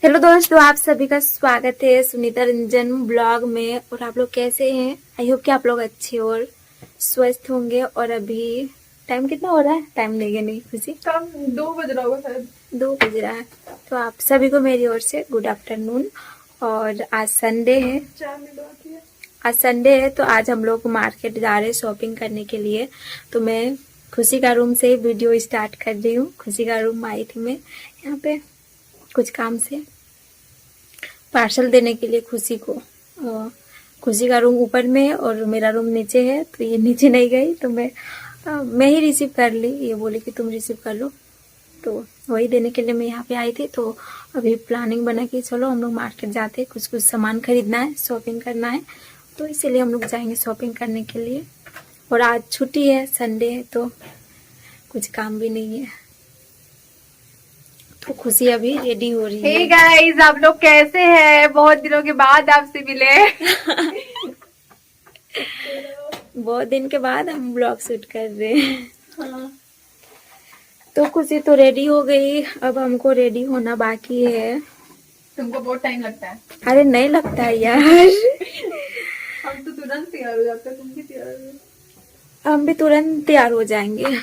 Hello दोस्तों, आप सभी का स्वागत है सुनीता रंजन ब्लॉग में। और आप लोग कैसे हैं? आई होप कि आप लोग अच्छे और स्वस्थ होंगे। और अभी टाइम कितना हो रहा है? टाइम देंगे नहीं खुशी, शाम 2 बज रहा होगा शायद। 2 बज रहा है। तो आप सभी को मेरी ओर से गुड आफ्टरनून। और आज संडे है। 4 मिनट बाकी है। आज संडे है तो आज हम लोग मार्केट जा रहे हैं शॉपिंग करने के लिए। तो मैं खुशी का रूम से वीडियो स्टार्ट कर रही हूँ। खुशी का रूम आई थी मैं यहाँ पे कुछ काम से, पार्सल देने के लिए खुशी को। खुशी का रूम ऊपर में है और मेरा रूम नीचे है, तो ये नीचे नहीं गई तो मैं ही रिसीव कर ली। ये बोली कि तुम रिसीव कर लो, तो वही देने के लिए मैं यहाँ पे आई थी। तो अभी प्लानिंग बना कि चलो हम लोग मार्केट जाते हैं, कुछ कुछ सामान खरीदना है, शॉपिंग करना है, तो इसीलिए हम लोग जाएंगे शॉपिंग करने के लिए। और आज छुट्टी है, संडे है, तो कुछ काम भी नहीं है। तो खुशी अभी रेडी हो रही है। हे गाइस, आप लोग कैसे हैं? बहुत दिनों के बाद आपसे मिले। बहुत दिन के बाद हम ब्लॉग शूट कर रहे हैं। तो खुशी तो रेडी हो गई, अब हमको रेडी होना बाकी है। तुमको बहुत टाइम लगता है। अरे नहीं लगता है यार। हम तो तुरंत तैयार हो जाते हैं। तुम भी तैयार हो? हम भी तुरंत तैयार हो जाएंगे।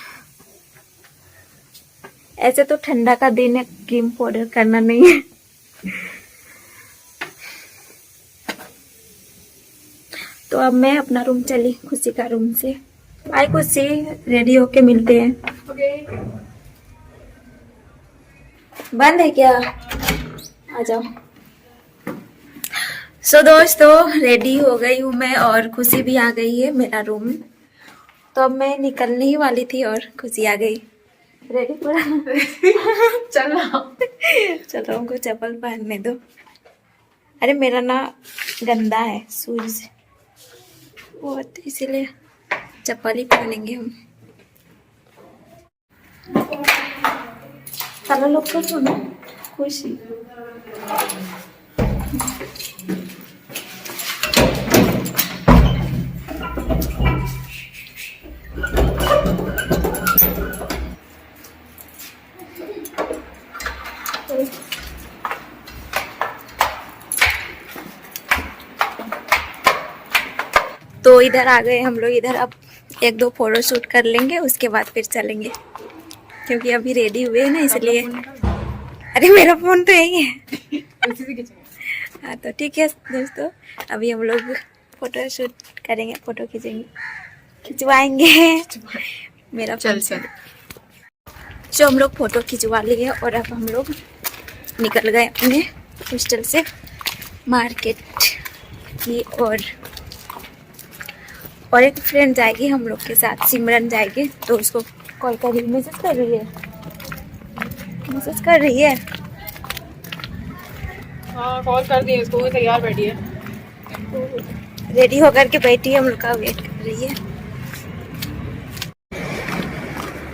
ऐसे तो ठंडा का दिन है, क्रीम पाउडर करना नहीं है। तो अब मैं अपना रूम चली खुशी का रूम से। बाय खुशी, रेडी होके मिलते हैं। ओके। बंद है क्या? आ जाओ। सो दोस्तों, रेडी हो गई हूँ मैं और खुशी भी आ गई है मेरा रूम। तो अब मैं निकलने ही वाली थी और खुशी आ गई। रेडी पूरा? चलो चलो हमको चप्पल पहनने दो। अरे मेरा ना गंदा है शूज बहुत, इसीलिए चप्पल ही पहनेंगे हम। चलो लोग को सुनो खुशी। तो इधर आ गए हम लोग। इधर अब 1-2 फोटो शूट कर लेंगे, उसके बाद फिर चलेंगे, क्योंकि अभी रेडी हुए हैं ना इसलिए। अरे मेरा फोन तो यही है। हाँ तो ठीक है दोस्तों, अभी हम लोग फोटो शूट करेंगे, फोटो खींचेंगे, खिंचवाएंगे मेरा चल चल। जो हम लोग फोटो खिंचवा लिए और अब हम लोग निकल गए अपने हॉस्टल से मार्केट की। और एक फ्रेंड जाएगी हम लोग के साथ, सिमरन जाएगी, तो उसको कॉल कर रही है, मैसेज कर रही है। हाँ, कॉल कर दिए इसको, तैयार बैठी है। रेडी होकर के बैठी है, हम लोग का वेट कर रही है।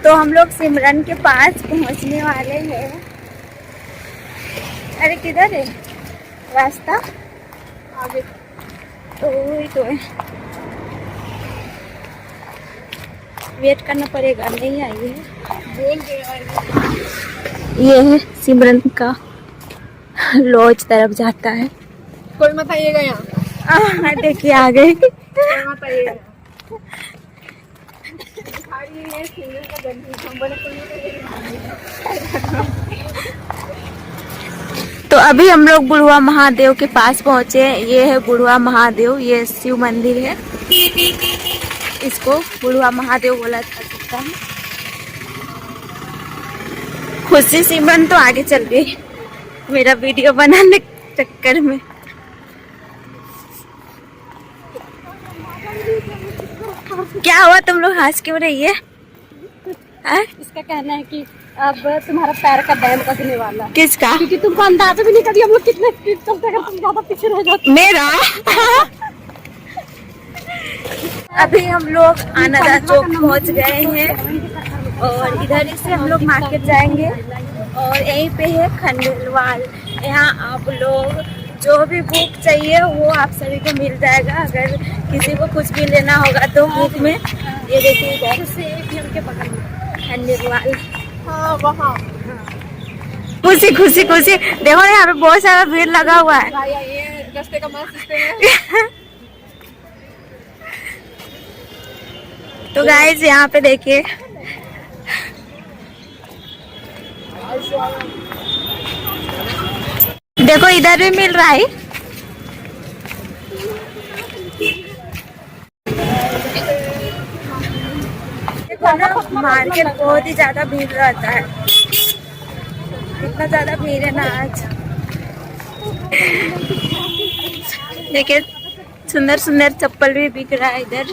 तो हम लोग सिमरन के पास पहुंचने वाले हैं। अरे किधर है रास्ता? आगे तो वही तो है, वेट करना पड़ेगा। नहीं आई है, बोल के ये है सिमरन का लॉज तरफ जाता है। कोई मत आइएगा यहाँ। देखिए आ गए। कोई मत आइएगा। तो अभी हम लोग बुढ़वा महादेव के पास पहुंचे। ये है बुढ़वा महादेव, ये शिव मंदिर है, इसको बुढ़वा महादेव बोला जा सकता है। खुशी सिमरन तो आगे चल गई मेरा वीडियो बनाने के चक्कर में। क्या हुआ, तुम लोग हंस क्यों रही है? इसका कहना है कि अब तुम्हारा पैर का बैंड बजने वाला है। किसका? क्योंकि तुमको अंदाजा भी नहीं कभी हम लोग कितने स्पीड चलते हैं, अगर तुम ज्यादा पीछे रह जाते। मेरा अभी हम लोग आनंदा चौक पहुंच गए हैं और इधर से हम लोग मार्केट जाएंगे। और यहीं पे है खंडेलवाल। यहाँ आप लोग जो भी बुक चाहिए वो आप सभी को मिल जाएगा। अगर किसी को कुछ भी लेना होगा तो बुक में, ये देखिए इधर से ATM के बगल में खंडेलवाल। हाँ वहाँ। खुशी खुशी खुशी। देखो यहाँ पे बहुत सारा भीड़ लगा हुआ है। भाई ये रास्ते का मस्त सिस्टम है। तो गाइस यहाँ पे देखिए, देखो इधर भी मिल रहा है। मार्केट बहुत ही ज्यादा भीड़ रहता है, इतना ज्यादा भीड़ है ना आज। देखिए सुंदर सुंदर चप्पल भी बिक रहा है इधर।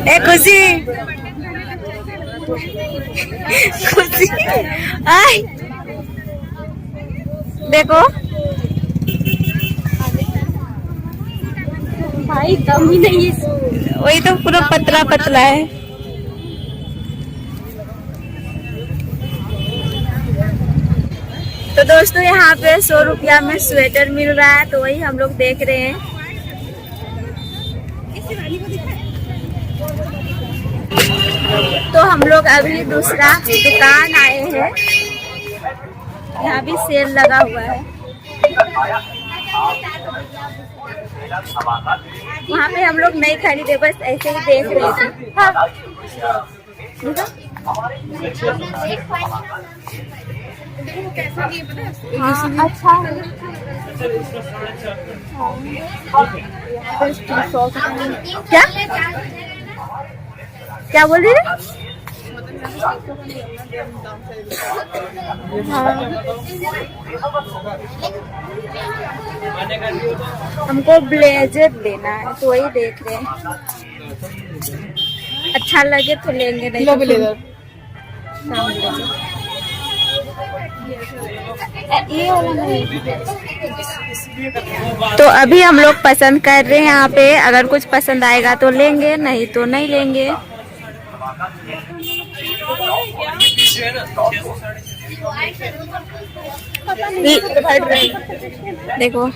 ए खुशी खुशी आई देखो भाई दम ही नहीं है। वही तो पूरा पतला पतला है। तो दोस्तों यहाँ पे 100 रुपया में स्वेटर मिल रहा है, तो वही हम लोग देख रहे हैं। तो हम लोग अभी दूसरा दुकान आए हैं, यहाँ भी सेल लगा हुआ है। वहाँ पे हम लोग नहीं खरीदे, बस ऐसे ही देख रहे थे। हाँ, अच्छा क्या क्या बोल रही है? हमको ब्लेजर लेना है, तो वही देख रहे हैं। अच्छा लगे तो लेंगे, नहीं तो ब्लेजर। ये वाला नहीं। तो अभी हम लोग पसंद कर रहे हैं यहाँ पे, अगर कुछ पसंद आएगा तो लेंगे, नहीं तो नहीं लेंगे। देखो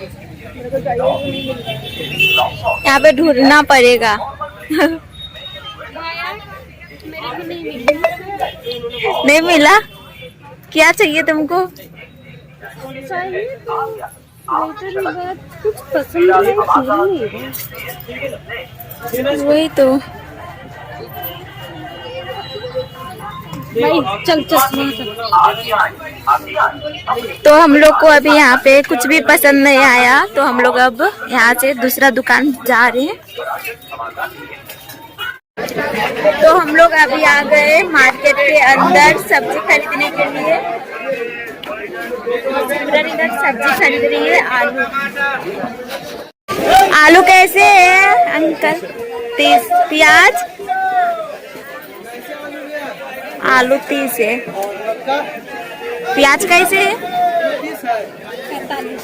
यहाँ पे ढूंढना पड़ेगा। नहीं मिला? क्या चाहिए तुमको? कुछ पसंद नहीं। वही तो भाई चल चल। तो हम लोग को अभी यहाँ पे कुछ भी पसंद नहीं आया, तो हम लोग अब यहाँ से दूसरा दुकान जा रहे हैं। तो हम लोग अभी आ गए मार्केट के अंदर सब्जी खरीदने के लिए। इधर सब्जी खरीद रही है। आलू आलू कैसे है अंकल? 30। प्याज आलू 30 है। प्याज कैसे है? 45।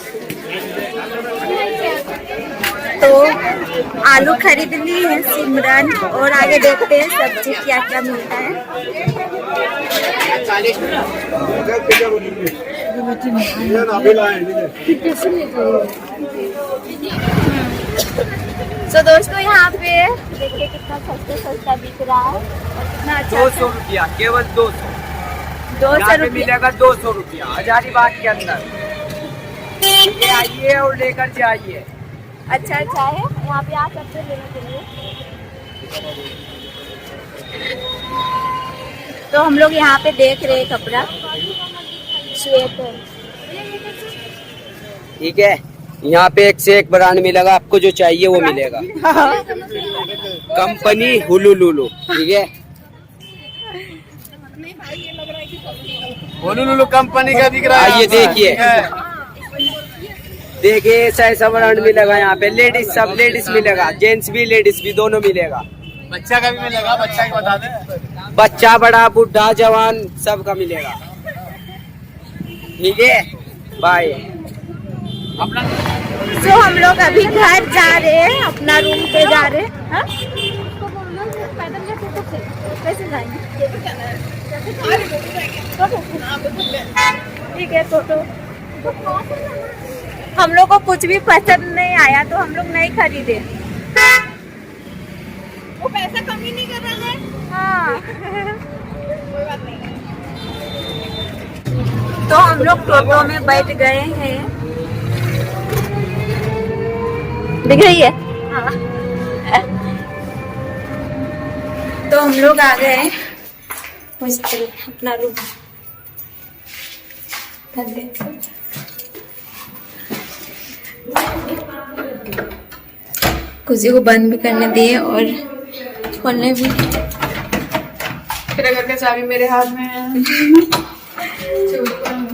तो आलू खरीद ली है सिमरन, और आगे देखते हैं सब्जी क्या क्या मिलता है। तो दोस्तों यहाँ पे देखिए कितना सस्ता सस्ता बिक रहा है, और कितना अच्छा। 200 रुपया, केवल 200। 200 रुपया मिलेगा 200 रुपया हजारीबाग के अंदर। ये आइए और लेकर जाइए। अच्छा अच्छा है, यहाँ पे आ सकते हैं लेने के लिए। तो हम लोग यहाँ पे देख रहे हैं कपड़ा, स्वेटर। ठीक है, यहाँ पे एक से एक ब्रांड मिलेगा, आपको जो चाहिए वो मिलेगा। कंपनी हुलुलुलु, ठीक है। हुलुलुलु कंपनी का दिख रहा है। आइए देखिए, देखिए ऐसा ऐसा ब्रांड मिलेगा यहाँ पे। लेडीज सब लेडीज मिलेगा, जेंट्स भी लेडीज भी दोनों मिलेगा। बच्चा का भी मिलेगा, बच्चा का बता दे। बच्चा बड़ा बुढ़ा जवान सबका मिलेगा, ठीक है। बाय। तो हम लोग अभी घर जा रहे हैं, अपना रूम पे जा रहे हैं। हाँ? कैसे जाएंगे? टोटो जाना है। अरे टोटो जाएंगे। हाँ बिल्कुल। ठीक है टोटो। हम लोग को कुछ भी पसंद नहीं आया तो हम लोग नहीं खरीदे। वो पैसा कम ही नहीं कर रहा है। हाँ कोई बात नहीं। तो हम लोग टोटो में बैठ गए हैं। दिख रही है? हाँ। तो हम लोग आ गए अपना रूम। कुर्सी को बंद भी करने दिए और खोलने भी। फिर अगर के चाबी मेरे हाथ में है।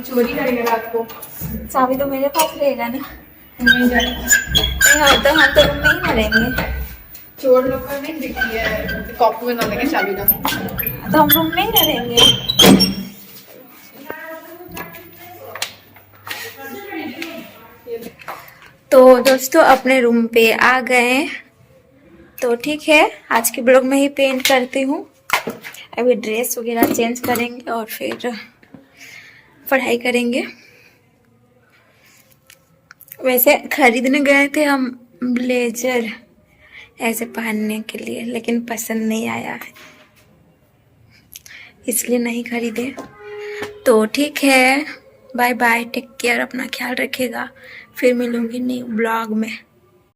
चोरी करेंगे रात को। चाबी तो मेरे पास रहेगा ना। नहीं जाएगा। नहीं तो हम तो रूम में ही ना रहेंगे। चोर लोग का नहीं दिखती है, कॉपी बना देंगे चाबी का। तो हम रूम में ही ना रहेंगे। तो दोस्तों अपने रूम पे आ गए। तो ठीक है, आज के ब्लॉग में ही पेंट करती हूँ। अभी ड्रेस वगैरह चेंज करेंगे और फिर पढ़ाई करेंगे। वैसे खरीदने गए थे हम ब्लेजर ऐसे पहनने के लिए, लेकिन पसंद नहीं आया है इसलिए नहीं खरीदे। तो ठीक है, बाय बाय, टेक केयर, अपना ख्याल रखिएगा। फिर मिलूंगी न्यू ब्लॉग में।